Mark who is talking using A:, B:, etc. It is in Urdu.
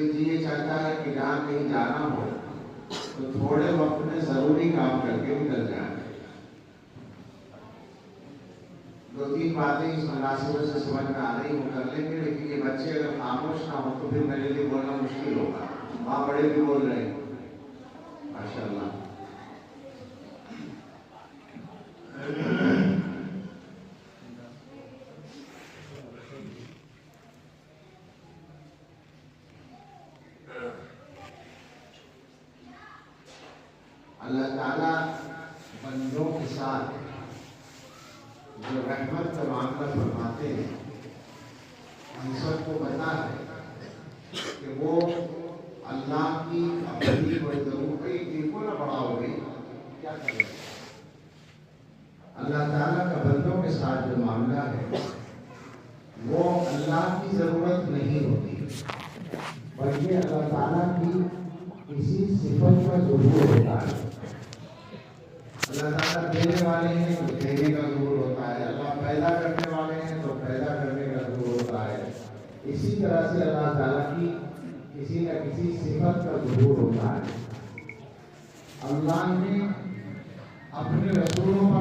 A: سے یہ چاہتا ہے کہ جہاں کہیں جانا ہو تو تھوڑے وقت میں ضروری کام کر کے نکل جائیں. دو تین باتیں اس مناسبت سے سمجھ میں آ رہی ہوں کر لیں گے، لیکن یہ بچے اگر خاموش نہ ہو تو پھر میرے لیے بولنا مشکل ہوگا. وہاں بڑے بھی بول رہے ہیں ماشاء اللہ. اللہ تعالیٰ بندوں کے ساتھ جو رحمت کا معاملہ فرماتے ہیں، ہم سب کو پتا ہے کہ وہ اللہ کی اپنی ضرورت کو نہ بڑا ہو گئی کیا کرے. اللہ تعالیٰ کا بندوں کے ساتھ جو معاملہ ہے وہ اللہ کی ضرورت نہیں ہوتی، بلکہ اللہ تعالیٰ کی کسی صفت کا ظہور ہوتا ہے. اللہ تعالیٰ دینے والے ہیں تو دینے کا ظہور ہوتا ہے، اللہ پیدا کرنے والے ہیں تو پیدا کرنے کا ظہور ہوتا ہے. اسی طرح سے اللہ تعالیٰ کی کسی نہ کسی صفت کا ظہور ہوتا ہے. اللہ نے اپنے رسولوں پر